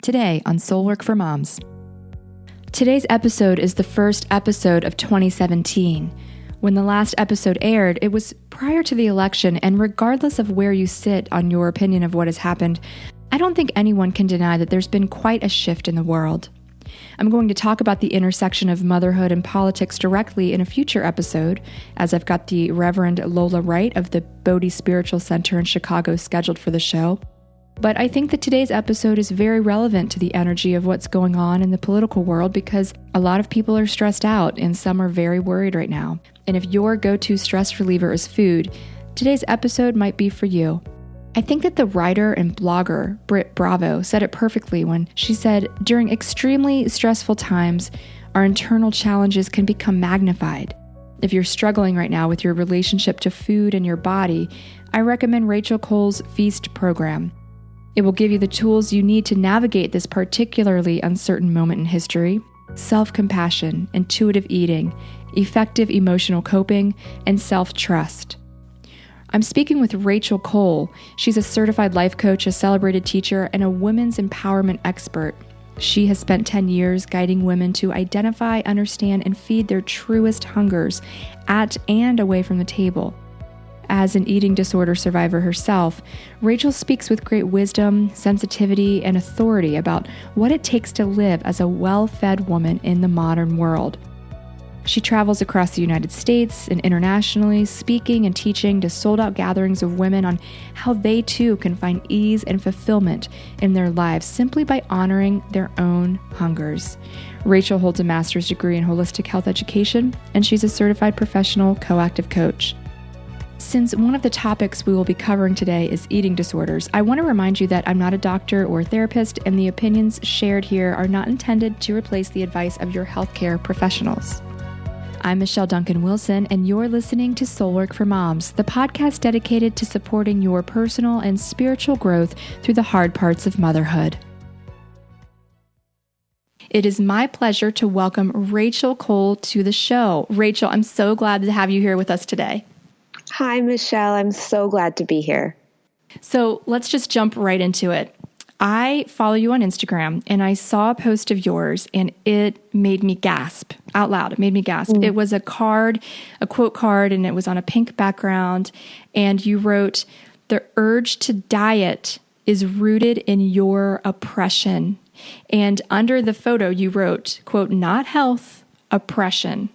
today on Soul Work for Moms. Today's episode is the first episode of 2017. When the last episode aired, it was prior to the election, and regardless of where you sit on your opinion of what has happened, I don't think anyone can deny that there's been quite a shift in the world. I'm going to talk about the intersection of motherhood and politics directly in a future episode, as I've got the Reverend Lola Wright of the Bodhi Spiritual Center in Chicago scheduled for the show. But I think that today's episode is very relevant to the energy of what's going on in the political world because a lot of people are stressed out and some are very worried right now. And if your go-to stress reliever is food, today's episode might be for you. I think that the writer and blogger Britt Bravo said it perfectly when she said, during extremely stressful times, our internal challenges can become magnified. If you're struggling right now with your relationship to food and your body, I recommend Rachel Cole's Feast program. It will give you the tools you need to navigate this particularly uncertain moment in history: self-compassion, intuitive eating, effective emotional coping, and self-trust. I'm speaking with Rachel Cole. She's a certified life coach, a celebrated teacher, and a women's empowerment expert. She has spent 10 years guiding women to identify, understand, and feed their truest hungers at and away from the table. As an eating disorder survivor herself, Rachel speaks with great wisdom, sensitivity, and authority about what it takes to live as a well-fed woman in the modern world. She travels across the United States and internationally, speaking and teaching to sold-out gatherings of women on how they too can find ease and fulfillment in their lives simply by honoring their own hungers. Rachel holds a master's degree in holistic health education, and she's a certified professional coactive coach. Since one of the topics we will be covering today is eating disorders, I want to remind you that I'm not a doctor or therapist, and the opinions shared here are not intended to replace the advice of your healthcare professionals. I'm Michelle Duncan-Wilson, and you're listening to Soul Work for Moms, the podcast dedicated to supporting your personal and spiritual growth through the hard parts of motherhood. It is my pleasure to welcome Rachel Cole to the show. Rachel, I'm so glad to have you here with us today. Hi, Michelle. I'm so glad to be here. So let's just jump right into it. I follow you on Instagram, and I saw a post of yours, and it made me gasp out loud. It made me gasp. It was a card, a quote card, and it was on a pink background. And you wrote, "The urge to diet is rooted in your oppression." And under the photo, you wrote, quote, "Not health, oppression."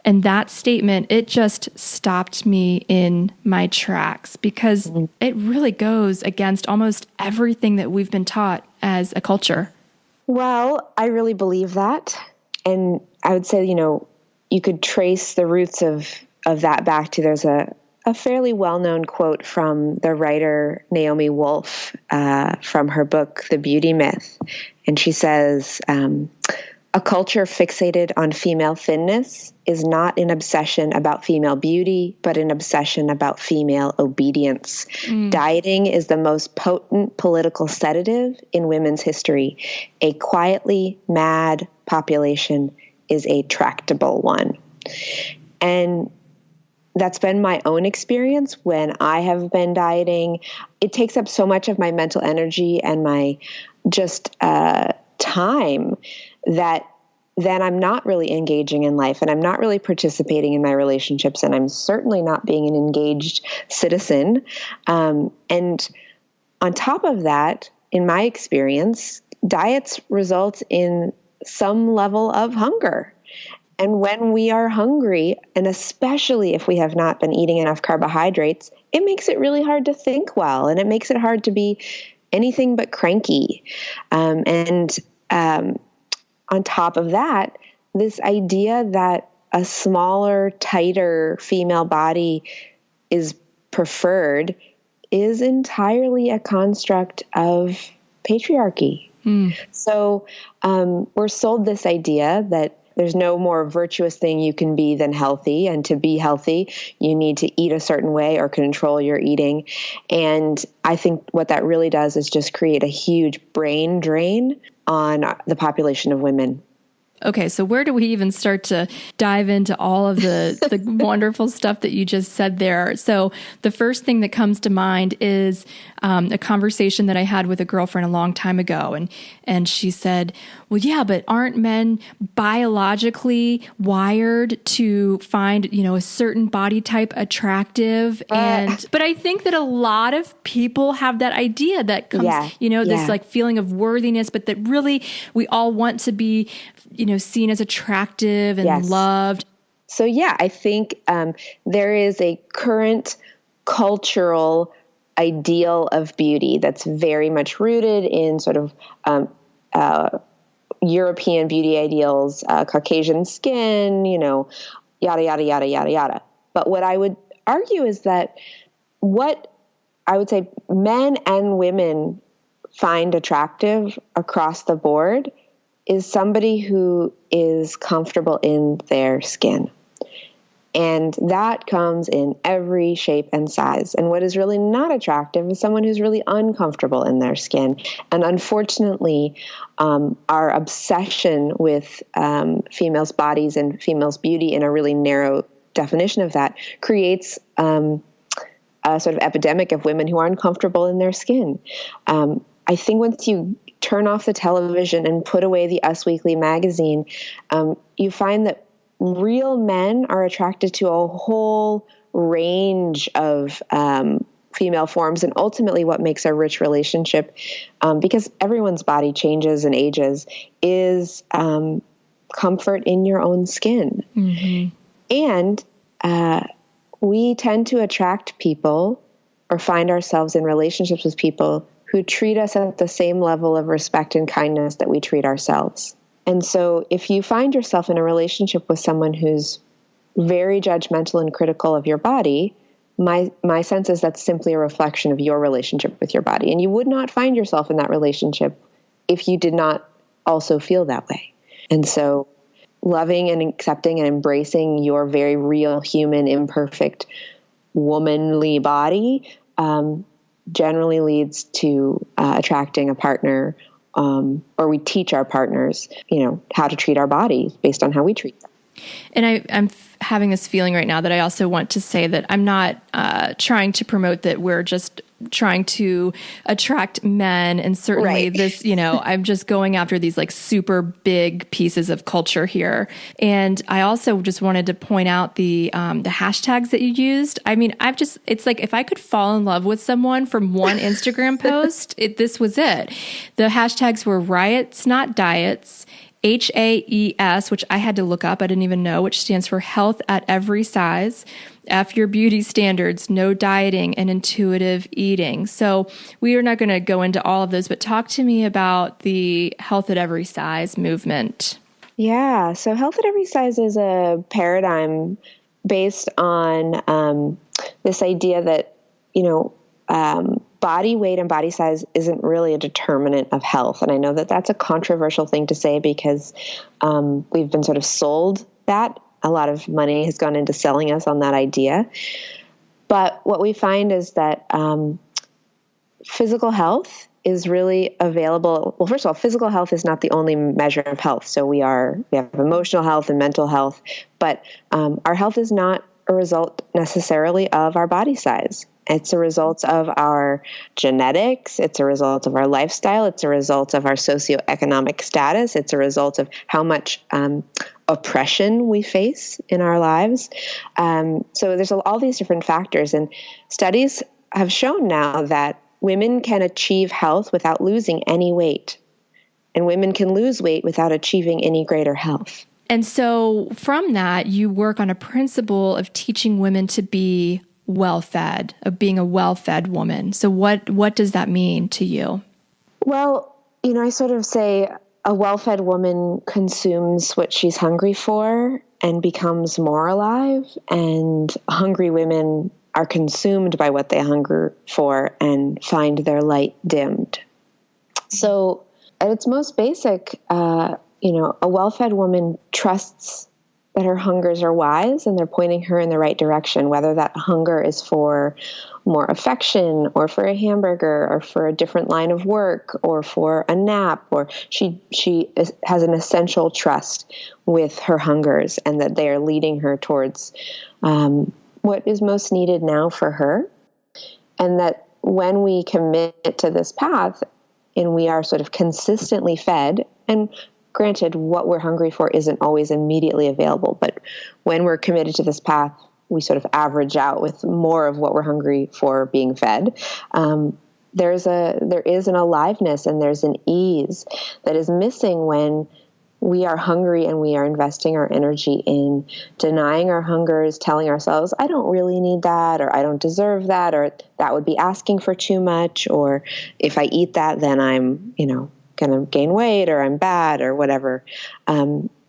And that statement, it just stopped me in my tracks because it really goes against almost everything that we've been taught as a culture. Well, I really believe that. And I would say, you could trace the roots of that back to, there's a fairly well-known quote from the writer Naomi Wolf from her book, The Beauty Myth. And she says, "A culture fixated on female thinness is not an obsession about female beauty, but an obsession about female obedience. Dieting is the most potent political sedative in women's history. A quietly mad population is a tractable one." And that's been my own experience when I have been dieting. It takes up so much of my mental energy and my just time that then I'm not really engaging in life, and I'm not really participating in my relationships, and I'm certainly not being an engaged citizen. And on top of that, in my experience, diets result in some level of hunger. And when we are hungry, and especially if we have not been eating enough carbohydrates, it makes it really hard to think well, and it makes it hard to be anything but cranky. On top of that, this idea that a smaller, tighter female body is preferred is entirely a construct of patriarchy. So we're sold this idea that there's no more virtuous thing you can be than healthy. And to be healthy, you need to eat a certain way or control your eating. And I think what that really does is just create a huge brain drain on the population of women. Okay, so where do we even start to dive into all of the wonderful stuff that you just said there? So the first thing that comes to mind is a conversation that I had with a girlfriend a long time ago. And she said, well, yeah, but aren't men biologically wired to find, a certain body type attractive? But I think that a lot of people have that idea that comes, this like feeling of worthiness, but that really we all want to be, seen as attractive and loved. So, I think there is a current cultural ideal of beauty that's very much rooted in sort of European beauty ideals, Caucasian skin, yada, yada, yada, yada, yada. But what I would argue is that what I would say men and women find attractive across the board is somebody who is comfortable in their skin. And that comes in every shape and size. And what is really not attractive is someone who's really uncomfortable in their skin. And unfortunately, our obsession with females' bodies and females' beauty in a really narrow definition of that creates a sort of epidemic of women who are uncomfortable in their skin. I think once you turn off the television and put away the Us Weekly magazine, you find that real men are attracted to a whole range of female forms, and ultimately what makes a rich relationship, because everyone's body changes and ages, is comfort in your own skin. Mm-hmm. And we tend to attract people or find ourselves in relationships with people who treat us at the same level of respect and kindness that we treat ourselves. And so if you find yourself in a relationship with someone who's very judgmental and critical of your body, my sense is that's simply a reflection of your relationship with your body. And you would not find yourself in that relationship if you did not also feel that way. And so loving and accepting and embracing your very real, human, imperfect, womanly body generally leads to attracting a partner, or we teach our partners, how to treat our bodies based on how we treat them. And I'm having this feeling right now that I also want to say that I'm not trying to promote that we're just trying to attract men. And certainly this, I'm just going after these like super big pieces of culture here. And I also just wanted to point out the hashtags that you used. I mean, it's like if I could fall in love with someone from one Instagram post, this was it. The hashtags were riots, not diets, HAES, which I had to look up. I didn't even know, which stands for health at every size. F your beauty standards, no dieting, and intuitive eating. So we are not going to go into all of those, but talk to me about the health at every size movement. Yeah. So health at every size is a paradigm based on this idea that, body weight and body size isn't really a determinant of health. And I know that that's a controversial thing to say because we've been sort of sold that. A lot of money has gone into selling us on that idea. But what we find is that physical health is really available. Well, first of all, physical health is not the only measure of health. So we have emotional health and mental health, but our health is not a result necessarily of our body size. It's a result of our genetics. It's a result of our lifestyle. It's a result of our socioeconomic status. It's a result of how much oppression we face in our lives. So there's all these different factors. And studies have shown now that women can achieve health without losing any weight. And women can lose weight without achieving any greater health. And so from that, you work on a principle of teaching women to be well-fed, of being a well-fed woman. So what does that mean to you? Well, I sort of say a well-fed woman consumes what she's hungry for and becomes more alive, and hungry women are consumed by what they hunger for and find their light dimmed. So at its most basic, a well-fed woman trusts her hungers are wise and they're pointing her in the right direction, whether that hunger is for more affection or for a hamburger or for a different line of work or for a nap, or she has an essential trust with her hungers and that they are leading her towards what is most needed now for her. And that when we commit to this path and we are sort of consistently fed, and granted, what we're hungry for isn't always immediately available, but when we're committed to this path, we sort of average out with more of what we're hungry for being fed. There is an aliveness and there's an ease that is missing when we are hungry and we are investing our energy in denying our hungers, telling ourselves, I don't really need that, or I don't deserve that, or that would be asking for too much, or if I eat that, then I'm, going to gain weight, or I'm bad, or whatever.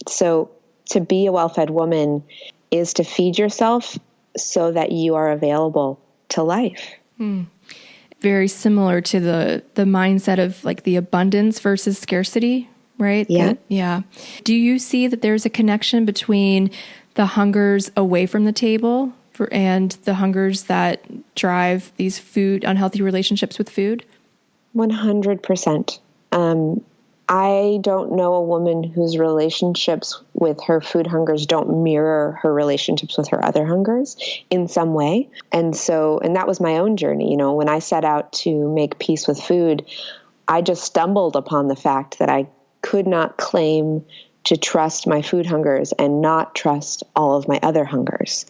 So to be a well-fed woman is to feed yourself so that you are available to life. Very similar to the mindset of like the abundance versus scarcity, right? Yeah. Do you see that there's a connection between the hungers away from the table and the hungers that drive these unhealthy relationships with food? 100%. I don't know a woman whose relationships with her food hungers don't mirror her relationships with her other hungers in some way. And that was my own journey. When I set out to make peace with food, I just stumbled upon the fact that I could not claim to trust my food hungers and not trust all of my other hungers,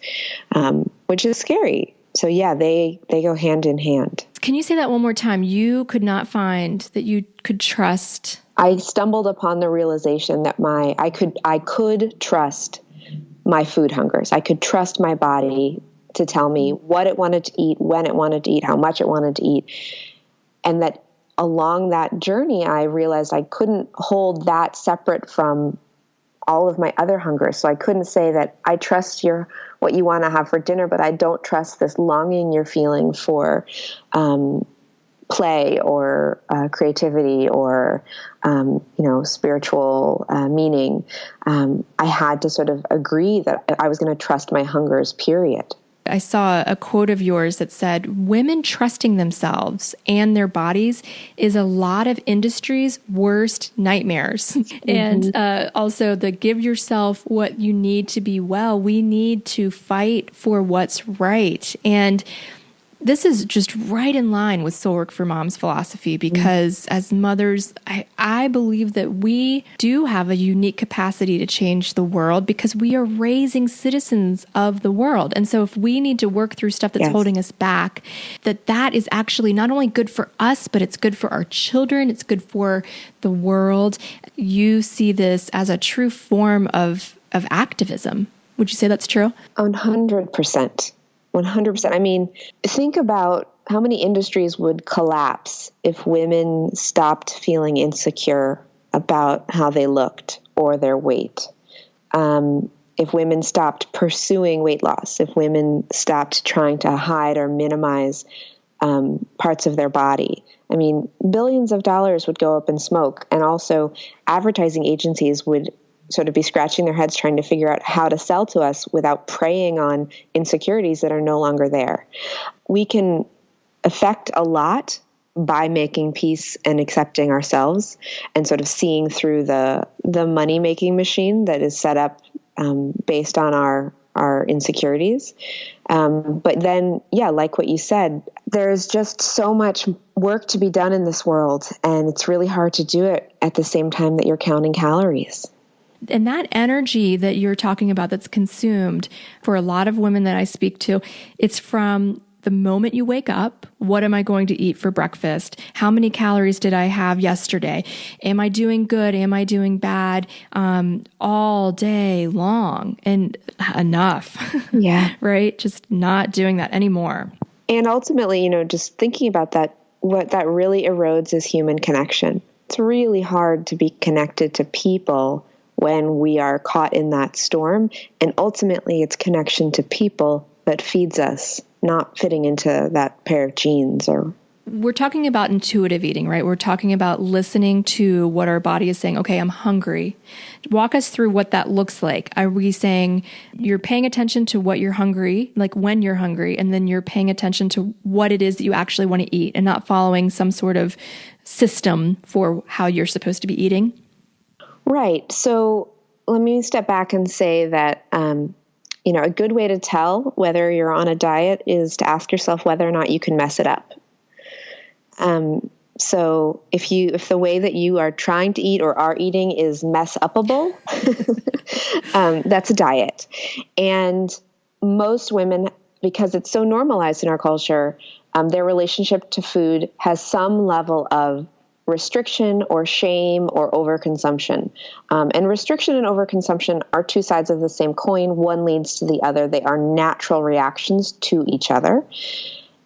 which is scary. So yeah, they go hand in hand. Can you say that one more time? You could not find that you could trust. I stumbled upon the realization that I could trust my food hungers. I could trust my body to tell me what it wanted to eat, when it wanted to eat, how much it wanted to eat. And that along that journey, I realized I couldn't hold that separate from all of my other hungers. So I couldn't say that I trust what you want to have for dinner, but I don't trust this longing you're feeling for play or creativity or spiritual meaning. I had to sort of agree that I was going to trust my hungers, period. I saw a quote of yours that said, women trusting themselves and their bodies is a lot of industry's worst nightmares. Mm-hmm. And also the give yourself what you need to be well. We need to fight for what's right. And this is just right in line with Soul Work for Moms philosophy, because as mothers, I believe that we do have a unique capacity to change the world because we are raising citizens of the world. And so if we need to work through stuff that's holding us back, that is actually not only good for us, but it's good for our children. It's good for the world. You see this as a true form of activism. Would you say that's true? 100%. 100%. I mean, think about how many industries would collapse if women stopped feeling insecure about how they looked or their weight. If women stopped pursuing weight loss, if women stopped trying to hide or minimize parts of their body. I mean, billions of dollars would go up in smoke. And also advertising agencies would sort of be scratching their heads trying to figure out how to sell to us without preying on insecurities that are no longer there. We can affect a lot by making peace and accepting ourselves and sort of seeing through the money-making machine that is set up based on our insecurities. But then, like what you said, there's just so much work to be done in this world, and it's really hard to do it at the same time that you're counting calories. And that energy that you're talking about that's consumed for a lot of women that I speak to, it's from the moment you wake up. What am I going to eat for breakfast? How many calories did I have yesterday? Am I doing good? Am I doing bad? All day long, and enough. Yeah. Right? Just not doing that anymore. And ultimately, just thinking about that, what that really erodes is human connection. It's really hard to be connected to people when we are caught in that storm. And ultimately, it's connection to people that feeds us, not fitting into that pair of jeans or we're talking about intuitive eating, right? We're talking about listening to what our body is saying. Okay, I'm hungry. Walk us through what that looks like. Are we saying you're paying attention to what you're hungry, like when you're hungry, and then you're paying attention to what it is that you actually want to eat and not following some sort of system for how you're supposed to be eating? Right. So let me step back and say that, a good way to tell whether you're on a diet is to ask yourself whether or not you can mess it up. So if the way that you are trying to eat or are eating is mess upable, that's a diet. And most women, because it's so normalized in our culture, their relationship to food has some level of restriction or shame or overconsumption. And restriction and overconsumption are two sides of the same coin. One leads to the other. They are natural reactions to each other.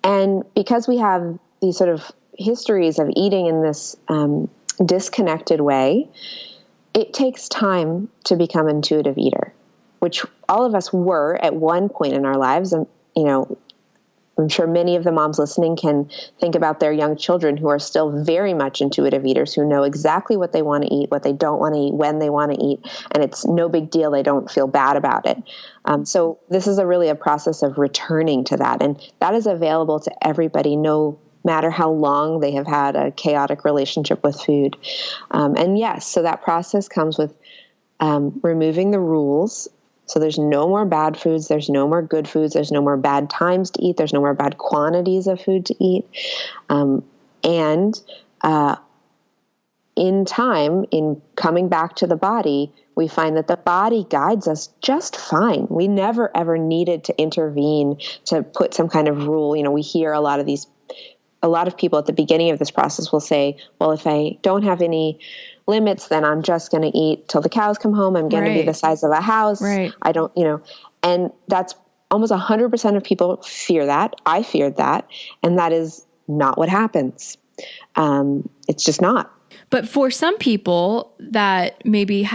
And because we have these sort of histories of eating in this disconnected way, it takes time to become an intuitive eater, which all of us were at one point in our lives. And, I'm sure many of the moms listening can think about their young children who are still very much intuitive eaters, who know exactly what they want to eat, what they don't want to eat, when they want to eat, and it's no big deal. They don't feel bad about it. So this is really a process of returning to that, and that is available to everybody, no matter how long they have had a chaotic relationship with food. And yes, so that process comes with removing the rules. So there's no more bad foods, there's no more good foods, there's no more bad times to eat, there's no more bad quantities of food to eat. In time, in coming back to the body, we find that the body guides us just fine. We never, ever needed to intervene to put some kind of rule. We hear a lot of people at the beginning of this process will say, well, if I don't have any limits, then I'm just going to eat till the cows come home. I'm going to be the size of a house. Right. I don't, and that's almost 100% of people fear that. I feared that. And that is not what happens. It's just not. But for some people that maybe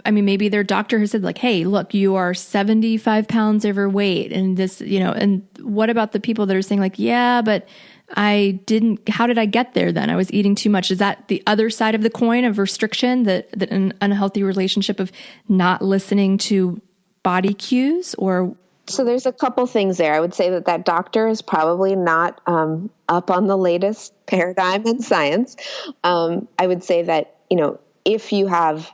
maybe their doctor has said like, hey, look, you are 75 pounds overweight. And this, and what about the people that are saying like, yeah, but how did I get there then? I was eating too much. Is that the other side of the coin of restriction, that an unhealthy relationship of not listening to body cues? Or so there's a couple things there. I would say that doctor is probably not up on the latest paradigm in science. I would say that, if you have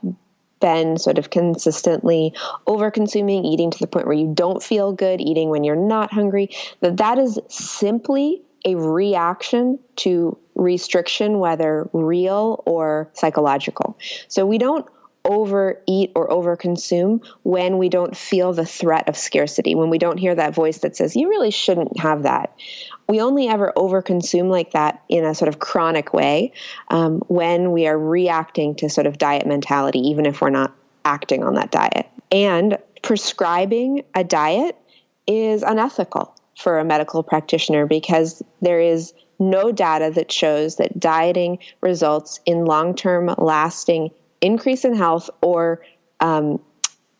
been sort of consistently over-consuming, eating to the point where you don't feel good, eating when you're not hungry, that is simply a reaction to restriction, whether real or psychological. So we don't overeat or overconsume when we don't feel the threat of scarcity, when we don't hear that voice that says, you really shouldn't have that. We only ever overconsume like that in a sort of chronic way when we are reacting to sort of diet mentality, even if we're not acting on that diet. And prescribing a diet is unethical for a medical practitioner because there is no data that shows that dieting results in long-term lasting increase in health or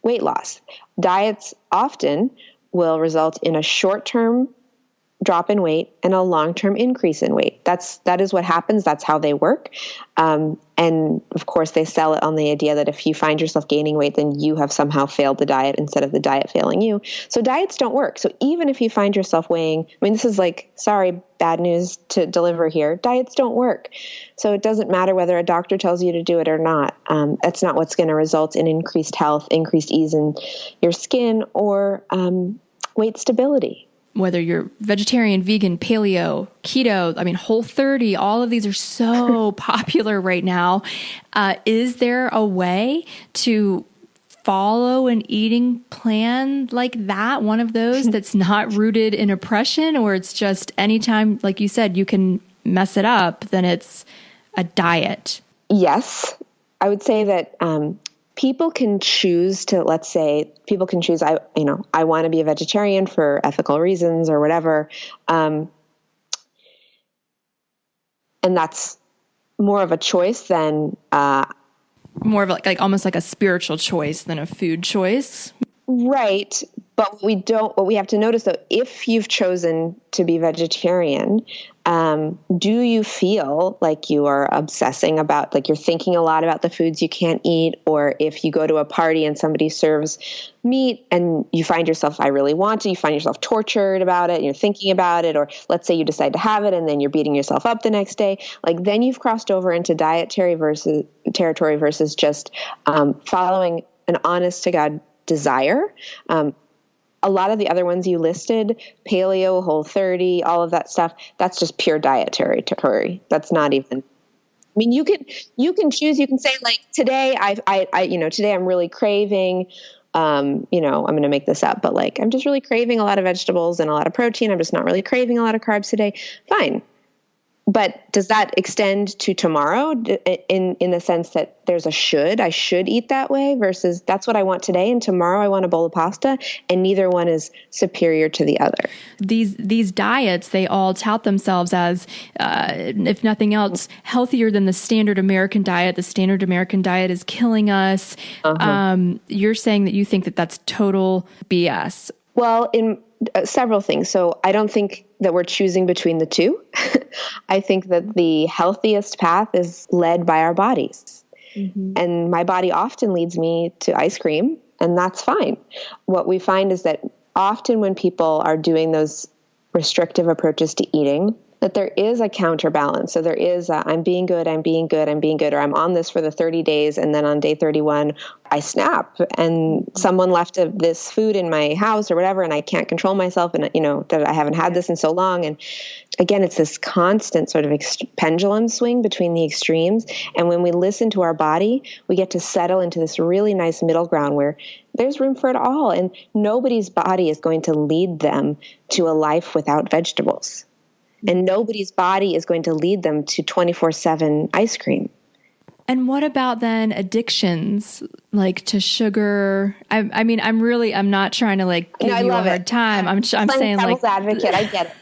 weight loss. Diets often will result in a short-term drop in weight and a long-term increase in weight. That is what happens. That's how they work. And of course, they sell it on the idea that if you find yourself gaining weight, then you have somehow failed the diet instead of the diet failing you. So diets don't work. So even if you find yourself weighing, this is like, sorry, bad news to deliver here. Diets don't work. So it doesn't matter whether a doctor tells you to do it or not. That's not what's going to result in increased health, increased ease in your skin, or weight stability. Whether you're vegetarian, vegan, paleo, keto, Whole30, all of these are so popular right now. Is there a way to follow an eating plan like that, one of those that's not rooted in oppression, or it's just anytime, like you said, you can mess it up, then it's a diet? Yes. I would say that people can choose to, I want to be a vegetarian for ethical reasons or whatever. And that's more of a choice than... more of like almost like a spiritual choice than a food choice. Right. But what we have to notice though, if you've chosen to be vegetarian, Do you feel like you are obsessing about, like you're thinking a lot about the foods you can't eat? Or if you go to a party and somebody serves meat and you find yourself, I really want to, you find yourself tortured about it and you're thinking about it, or let's say you decide to have it and then you're beating yourself up the next day, like then you've crossed over into dietary territory versus just following an honest to God desire. A lot of the other ones you listed, paleo, Whole30, all of that stuff, that's just pure dietary territory. That's not even, I mean, you can choose, you can say like, today today I'm really craving, I'm going to make this up, but like, I'm just really craving a lot of vegetables and a lot of protein. I'm just not really craving a lot of carbs today. Fine. But does that extend to tomorrow in the sense that there's I should eat that way versus that's what I want today and tomorrow I want a bowl of pasta, and neither one is superior to the other. These diets, they all tout themselves as, if nothing else, healthier than the standard American diet. The standard American diet is killing us. You're saying that you think that that's total BS. Well, in several things. So I don't think that we're choosing between the two. I think that the healthiest path is led by our bodies. Mm-hmm. And my body often leads me to ice cream, and that's fine. What we find is that often when people are doing those restrictive approaches to eating, that there is a counterbalance. So there is I'm being good, or I'm on this for the 30 days. And then on day 31, I snap and someone left this food in my house or whatever, and I can't control myself. And, that I haven't had this in so long. And again, it's this constant sort of pendulum swing between the extremes. And when we listen to our body, we get to settle into this really nice middle ground where there's room for it all. And nobody's body is going to lead them to a life without vegetables. And nobody's body is going to lead them to 24/7 ice cream. And what about then addictions, like to sugar? I'm not trying to give you a hard time. I'm saying devil's advocate. I get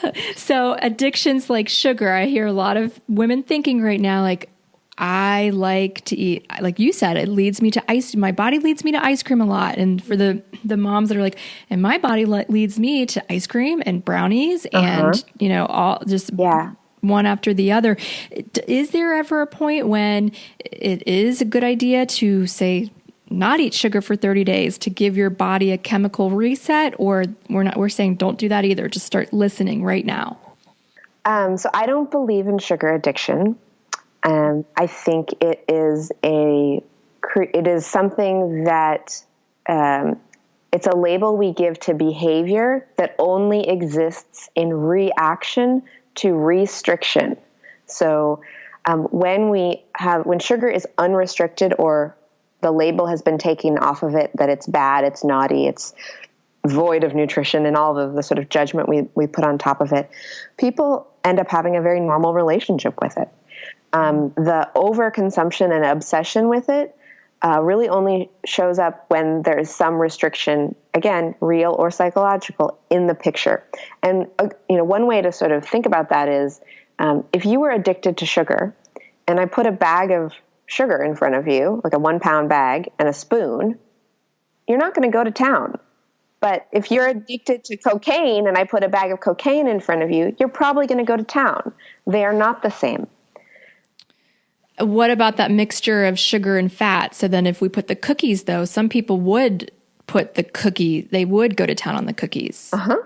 it. So addictions like sugar, I hear a lot of women thinking right now, like, I like to eat, like you said, my body leads me to ice cream a lot. And for the moms that are like, and my body leads me to ice cream and brownies and, all just one after the other. Is there ever a point when it is a good idea to say, not eat sugar for 30 days to give your body a chemical reset? Or we're saying don't do that either. Just start listening right now. So I don't believe in sugar addiction. I think it is something that it's a label we give to behavior that only exists in reaction to restriction. So when sugar is unrestricted or the label has been taken off of it that it's bad, it's naughty, it's void of nutrition, and all of the sort of judgment we put on top of it, people end up having a very normal relationship with it. The overconsumption and obsession with it really only shows up when there is some restriction, again, real or psychological, in the picture. And one way to sort of think about that is if you were addicted to sugar, and I put a bag of sugar in front of you, like a 1-pound bag and a spoon, you're not going to go to town. But if you're addicted to cocaine and I put a bag of cocaine in front of you, you're probably going to go to town. They are not the same. What about that mixture of sugar and fat? So then if we put the cookies, though, some people would put they would go to town on the cookies. Uh-huh.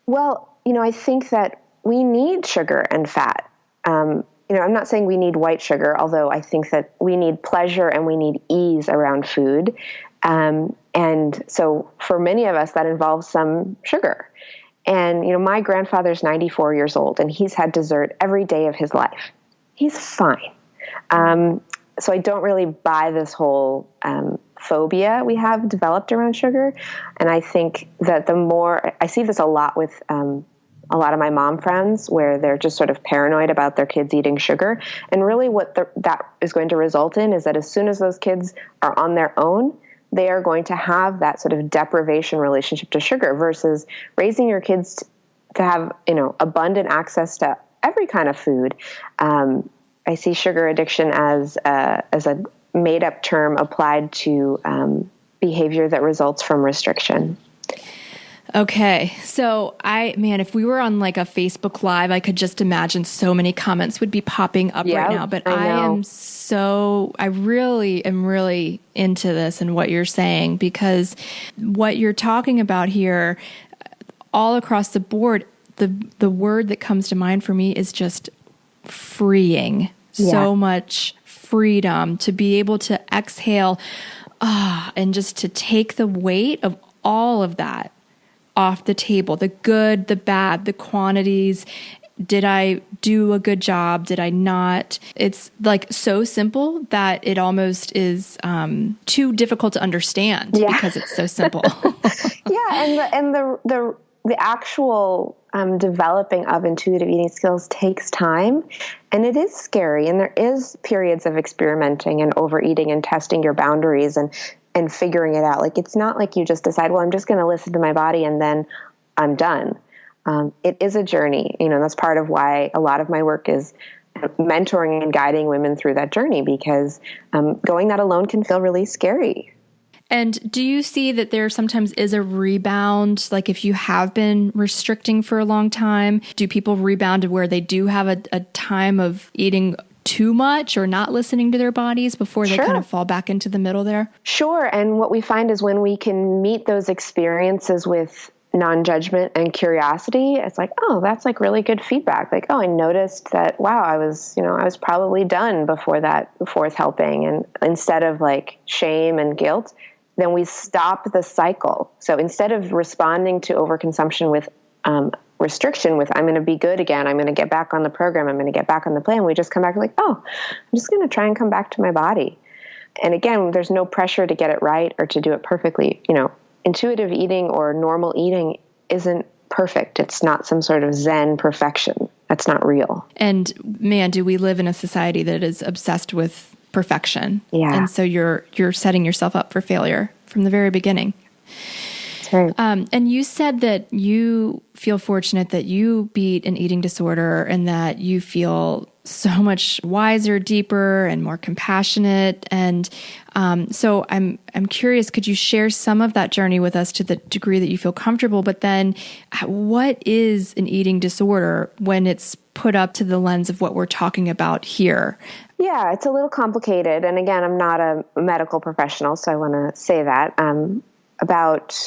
Well, I think that we need sugar and fat. I'm not saying we need white sugar, although I think that we need pleasure and we need ease around food. And so for many of us, that involves some sugar. And, my grandfather's 94 years old, and he's had dessert every day of his life. He's fine. So I don't really buy this whole phobia we have developed around sugar. And I think that I see this a lot with a lot of my mom friends, where they're just sort of paranoid about their kids eating sugar. And really what that is going to result in is that as soon as those kids are on their own, they are going to have that sort of deprivation relationship to sugar, versus raising your kids to have, abundant access to every kind of food. I see sugar addiction as a made-up term applied to behavior that results from restriction. Okay. So if we were on like a Facebook Live, I could just imagine so many comments would be popping up right now. But I really am really into this and what you're saying, because what you're talking about here all across the board, the word that comes to mind for me is just freeing. Yeah. So much freedom to be able to exhale and just to take the weight of all of that off the table, the good, the bad, the quantities. Did I do a good job? Did I not? It's like so simple that it almost is too difficult to understand because it's so simple. And the actual developing of intuitive eating skills takes time, and it is scary. And there is periods of experimenting and overeating and testing your boundaries and figuring it out. Like, it's not like you just decide, well, I'm just going to listen to my body and then I'm done. It is a journey, that's part of why a lot of my work is mentoring and guiding women through that journey, because going that alone can feel really scary. And do you see that there sometimes is a rebound? Like, if you have been restricting for a long time, do people rebound to where they do have a time of eating too much or not listening to their bodies before they kind of fall back into the middle there? Sure. And what we find is when we can meet those experiences with non-judgment and curiosity, it's like, oh, that's like really good feedback. Like, oh, I noticed that, wow, I was probably done before that fourth helping. And instead of like shame and guilt, then we stop the cycle. So instead of responding to overconsumption with restriction, with I'm going to be good again, I'm going to get back on the program, I'm going to get back on the plan, we just come back like, oh, I'm just going to try and come back to my body. And again, there's no pressure to get it right or to do it perfectly. Intuitive eating or normal eating isn't perfect. It's not some sort of Zen perfection. That's not real. And man, do we live in a society that is obsessed with perfection. Yeah. And so you're setting yourself up for failure from the very beginning. That's right. And you said that you feel fortunate that you beat an eating disorder and that you feel so much wiser, deeper, and more compassionate. And so I'm curious, could you share some of that journey with us to the degree that you feel comfortable? But then what is an eating disorder when it's put up to the lens of what we're talking about here? Yeah, it's a little complicated. And again, I'm not a medical professional, so I want to say that. About,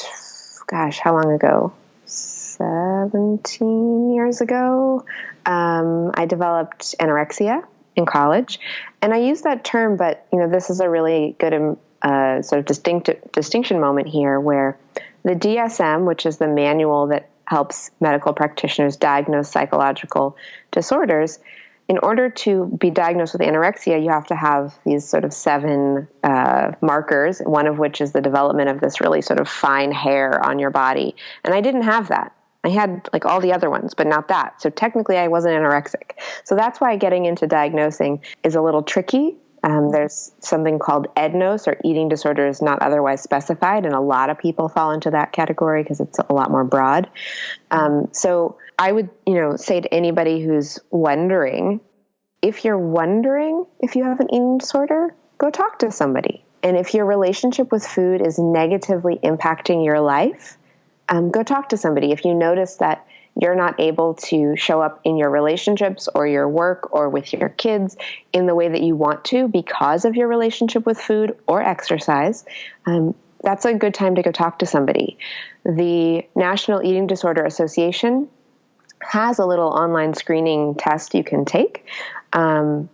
how long ago? 17 years ago, I developed anorexia in college. And I use that term, but this is a really good sort of distinction moment here, where the DSM, which is the manual that helps medical practitioners diagnose psychological disorders, in order to be diagnosed with anorexia, you have to have these sort of 7 markers, one of which is the development of this really sort of fine hair on your body. And I didn't have that. I had like all the other ones, but not that. So technically I wasn't anorexic. So that's why getting into diagnosing is a little tricky. There's something called EDNOS, or eating disorders not otherwise specified, and a lot of people fall into that category because it's a lot more broad. So I would, say to anybody who's wondering, if you're wondering if you have an eating disorder, go talk to somebody. And if your relationship with food is negatively impacting your life, go talk to somebody. If you notice that you're not able to show up in your relationships or your work or with your kids in the way that you want to because of your relationship with food or exercise, that's a good time to go talk to somebody. The National Eating Disorder Association has a little online screening test you can take. But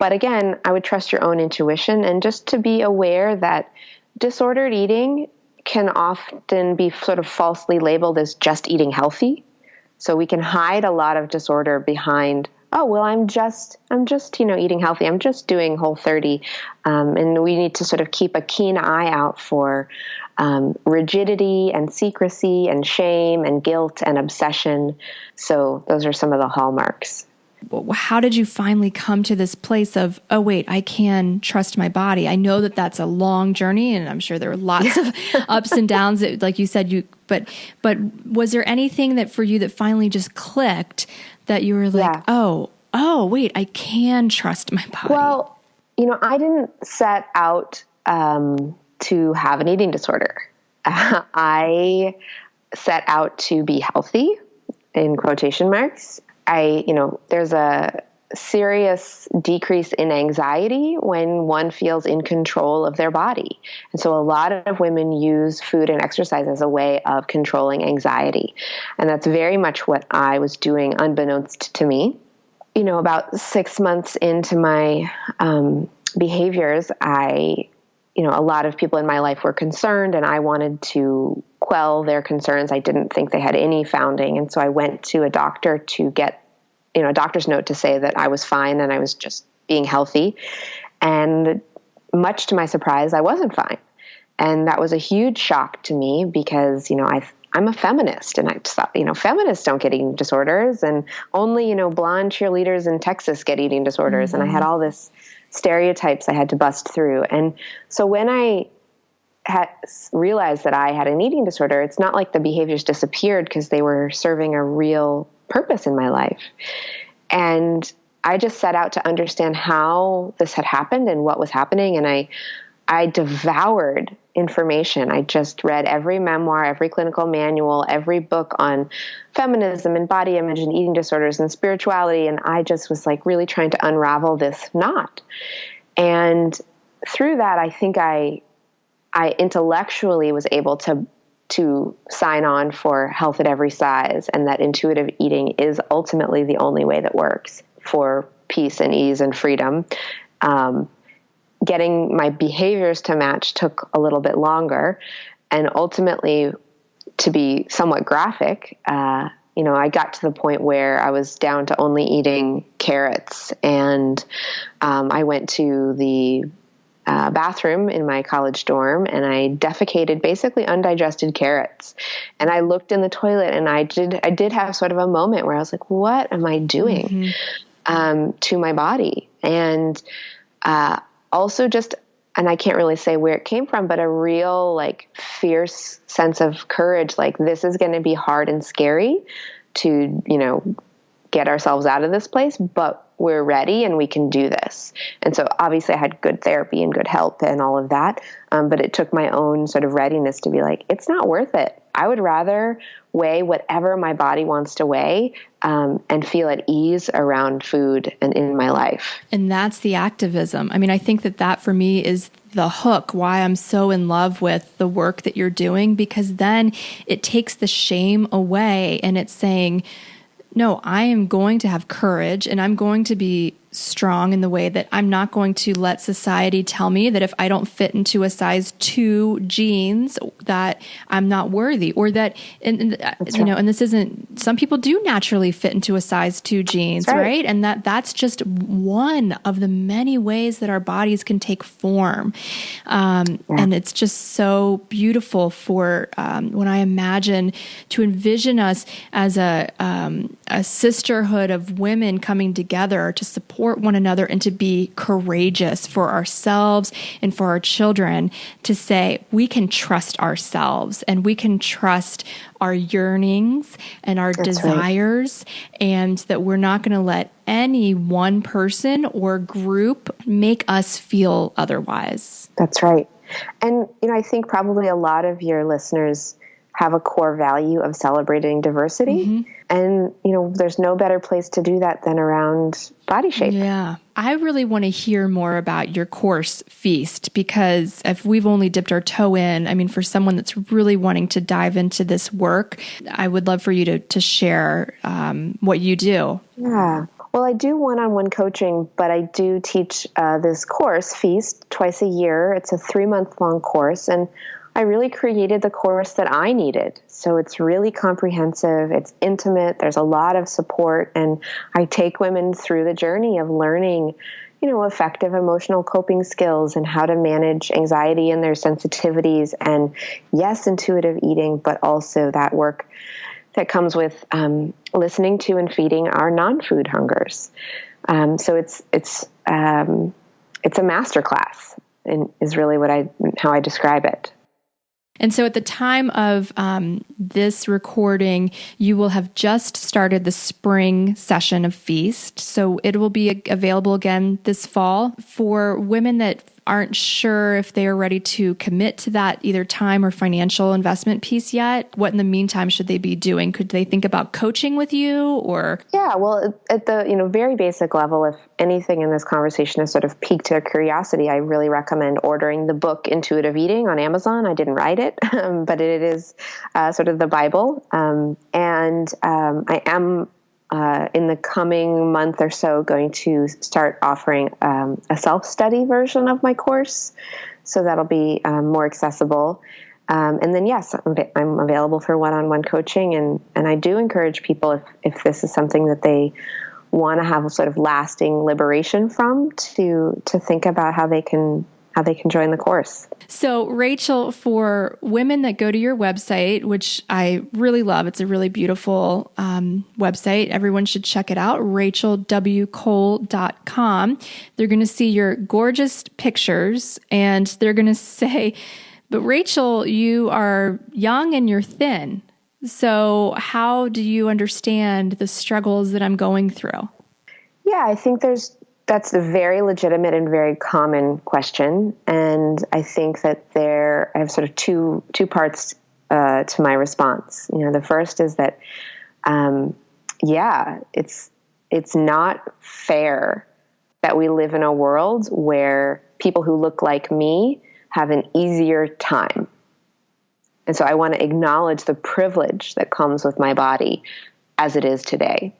again, I would trust your own intuition, and just to be aware that disordered eating can often be sort of falsely labeled as just eating healthy. So we can hide a lot of disorder behind, oh, well, I'm just eating healthy. I'm just doing Whole30. And we need to sort of keep a keen eye out for rigidity and secrecy and shame and guilt and obsession. So those are some of the hallmarks. How did you finally come to this place of, oh, wait, I can trust my body? I know that that's a long journey, and I'm sure there were lots of ups and downs that, like you said, but was there anything that for you that finally just clicked that you were like, oh, wait, I can trust my body? Well, I didn't set out to have an eating disorder. I set out to be healthy, in quotation marks, there's a serious decrease in anxiety when one feels in control of their body. And so a lot of women use food and exercise as a way of controlling anxiety. And that's very much what I was doing unbeknownst to me. About 6 months into my behaviors, a lot of people in my life were concerned, and I wanted to quell their concerns. I didn't think they had any founding. And so I went to a doctor to get a doctor's note to say that I was fine and I was just being healthy. And much to my surprise, I wasn't fine. And that was a huge shock to me because, I'm a feminist, and I just thought, feminists don't get eating disorders, and only, blonde cheerleaders in Texas get eating disorders. Mm-hmm. And I had all this stereotypes I had to bust through. And so when I realized that I had an eating disorder, it's not like the behaviors disappeared, because they were serving a real purpose in my life. And I just set out to understand how this had happened and what was happening. And I devoured information. I just read every memoir, every clinical manual, every book on feminism and body image and eating disorders and spirituality. And I just was really trying to unravel this knot. And through that, I think I intellectually was able to sign on for health at every size, and that intuitive eating is ultimately the only way that works for peace and ease and freedom. Getting my behaviors to match took a little bit longer, and ultimately, to be somewhat graphic, I got to the point where I was down to only eating carrots, and I went to the bathroom in my college dorm, and I defecated basically undigested carrots. And I looked in the toilet, and I did have sort of a moment where I was like, what am I doing to my body? And also just, and I can't really say where it came from, but a real fierce sense of courage, this is going to be hard and scary to, get ourselves out of this place, but we're ready and we can do this. And so obviously I had good therapy and good help and all of that. But it took my own sort of readiness to be it's not worth it. I would rather weigh whatever my body wants to weigh, and feel at ease around food and in my life. And that's the activism. I mean, I think that for me is the hook, why I'm so in love with the work that you're doing, because then it takes the shame away, and it's saying, no, I am going to have courage, and I'm going to be strong in the way that I'm not going to let society tell me that if I don't fit into a size 2 jeans that I'm not worthy, or that, and this isn't, some people do naturally fit into a size 2 jeans, right? And that's just one of the many ways that our bodies can take form. And it's just so beautiful for, when I imagine to envision us as a sisterhood of women coming together to support one another and to be courageous for ourselves and for our children, to say we can trust ourselves and we can trust our yearnings and our desires, and that we're not going to let any one person or group make us feel otherwise. That's right. And, I think probably a lot of your listeners have a core value of celebrating diversity. Mm-hmm. And, there's no better place to do that than around body shape. Yeah. I really want to hear more about your course, Feast, because if we've only dipped our toe in, for someone that's really wanting to dive into this work, I would love for you to share what you do. Yeah. Well, I do one-on-one coaching, but I do teach this course, Feast, twice a year. It's a 3-month-long course, and I really created the course that I needed. So it's really comprehensive. It's intimate. There's a lot of support. And I take women through the journey of learning, effective emotional coping skills and how to manage anxiety and their sensitivities. And yes, intuitive eating, but also that work that comes with listening to and feeding our non-food hungers. So it's a masterclass, and is really how I describe it. And so at the time of this recording, you will have just started the spring session of Feast. So it will be available again this fall for women that aren't sure if they are ready to commit to that either time or financial investment piece yet, what in the meantime should they be doing? Could they think about coaching with you or? Yeah, well, at the very basic level, if anything in this conversation has sort of piqued their curiosity, I really recommend ordering the book Intuitive Eating on Amazon. I didn't write it, but it is sort of the Bible. I am in the coming month or so going to start offering a self-study version of my course. So that'll be more accessible. And then, yes, I'm available for one-on-one coaching. And I do encourage people, if this is something that they want to have a sort of lasting liberation from, to think about how they can join the course. So, Rachel, for women that go to your website, which I really love, it's a really beautiful website. Everyone should check it out, rachelwcole.com. They're going to see your gorgeous pictures and they're going to say, but Rachel, you are young and you're thin. So how do you understand the struggles that I'm going through? Yeah, I think that's a very legitimate and very common question. And I think that I have sort of two parts to my response. The first is that, it's not fair that we live in a world where people who look like me have an easier time. And so I want to acknowledge the privilege that comes with my body as it is today.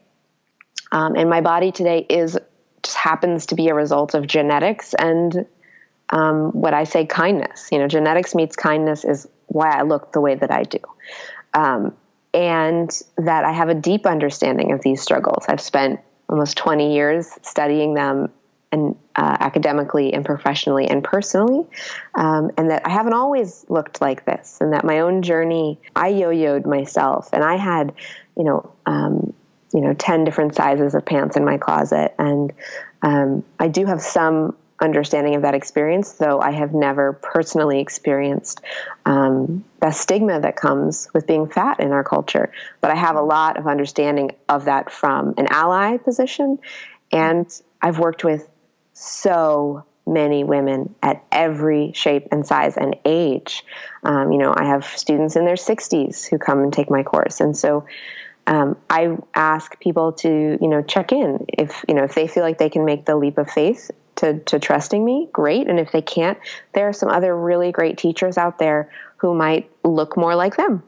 And my body today just happens to be a result of genetics and what I say kindness. Genetics meets kindness is why I look the way that I do. And that I have a deep understanding of these struggles. I've spent almost 20 years studying them and academically and professionally and personally, and that I haven't always looked like this, and that my own journey, I yo-yoed myself, and I had, 10 different sizes of pants in my closet, and I do have some understanding of that experience, though I have never personally experienced the stigma that comes with being fat in our culture. But I have a lot of understanding of that from an ally position, and I've worked with so many women at every shape and size and age. I have students in their 60s who come and take my course. And so I ask people to, check in. If they feel like they can make the leap of faith to trusting me, great. And if they can't, there are some other really great teachers out there who might look more like them.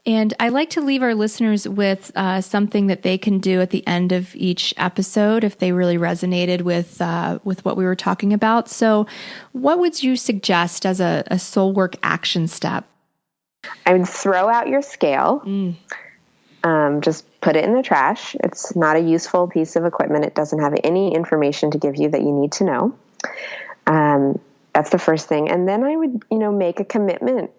And I like to leave our listeners with something that they can do at the end of each episode if they really resonated with what we were talking about. So what would you suggest as a soul work action step? I would throw out your scale. Just put it in the trash. It's not a useful piece of equipment. It doesn't have any information to give you that you need to know. That's the first thing. And then I would, make a commitment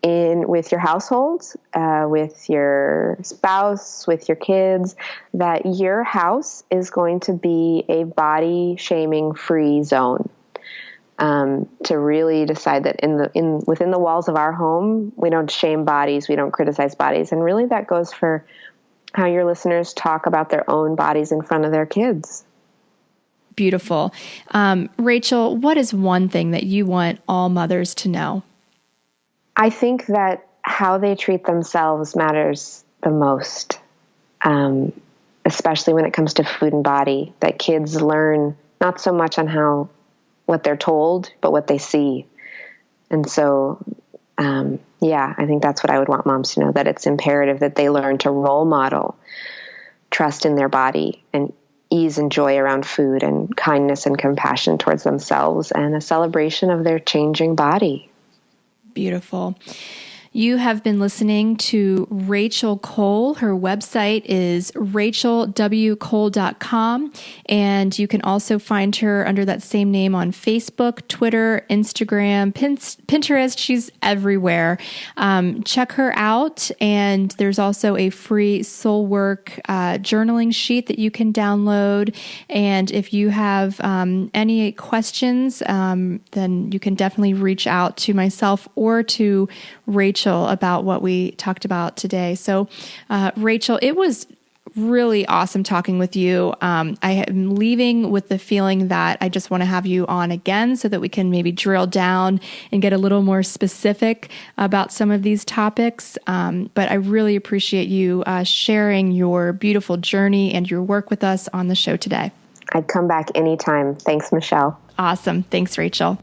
with your household, with your spouse, with your kids, that your house is going to be a body shaming free zone. To really decide that within the walls of our home, we don't shame bodies, we don't criticize bodies. And really that goes for how your listeners talk about their own bodies in front of their kids. Beautiful. Rachel, what is one thing that you want all mothers to know? I think that how they treat themselves matters the most, especially when it comes to food and body, that kids learn not so much on what they're told, but what they see. And so, I think that's what I would want moms to know, that it's imperative that they learn to role model trust in their body and ease and joy around food and kindness and compassion towards themselves and a celebration of their changing body. Beautiful. You have been listening to Rachel Cole. Her website is rachelwcole.com, and you can also find her under that same name on Facebook, Twitter, Instagram, Pinterest. She's everywhere. Check her out, and there's also a free soul work journaling sheet that you can download. And if you have any questions, then you can definitely reach out to myself or to Rachel about what we talked about today. So, Rachel, it was really awesome talking with you. I am leaving with the feeling that I just want to have you on again so that we can maybe drill down and get a little more specific about some of these topics. But I really appreciate you sharing your beautiful journey and your work with us on the show today. I'd come back anytime. Thanks, Michelle. Awesome. Thanks, Rachel.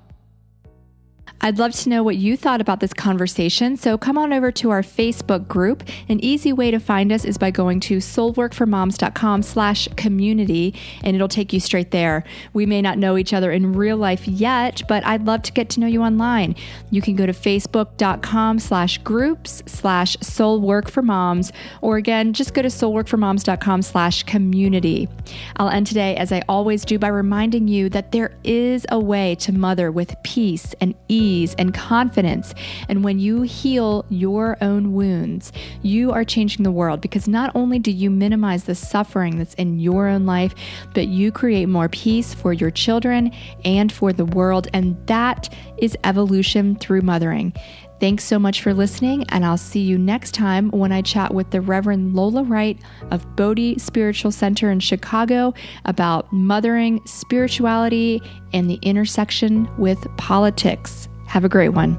I'd love to know what you thought about this conversation, so come on over to our Facebook group. An easy way to find us is by going to soulworkformoms.com/community, and it'll take you straight there. We may not know each other in real life yet, but I'd love to get to know you online. You can go to facebook.com/groups/soulworkformoms, or again, just go to soulworkformoms.com/community. I'll end today, as I always do, by reminding you that there is a way to mother with peace and ease and confidence. And when you heal your own wounds, you are changing the world, because not only do you minimize the suffering that's in your own life, but you create more peace for your children and for the world. And that is evolution through mothering. Thanks so much for listening, and I'll see you next time when I chat with the Reverend Lola Wright of Bodhi Spiritual Center in Chicago about mothering, spirituality, and the intersection with politics. Have a great one.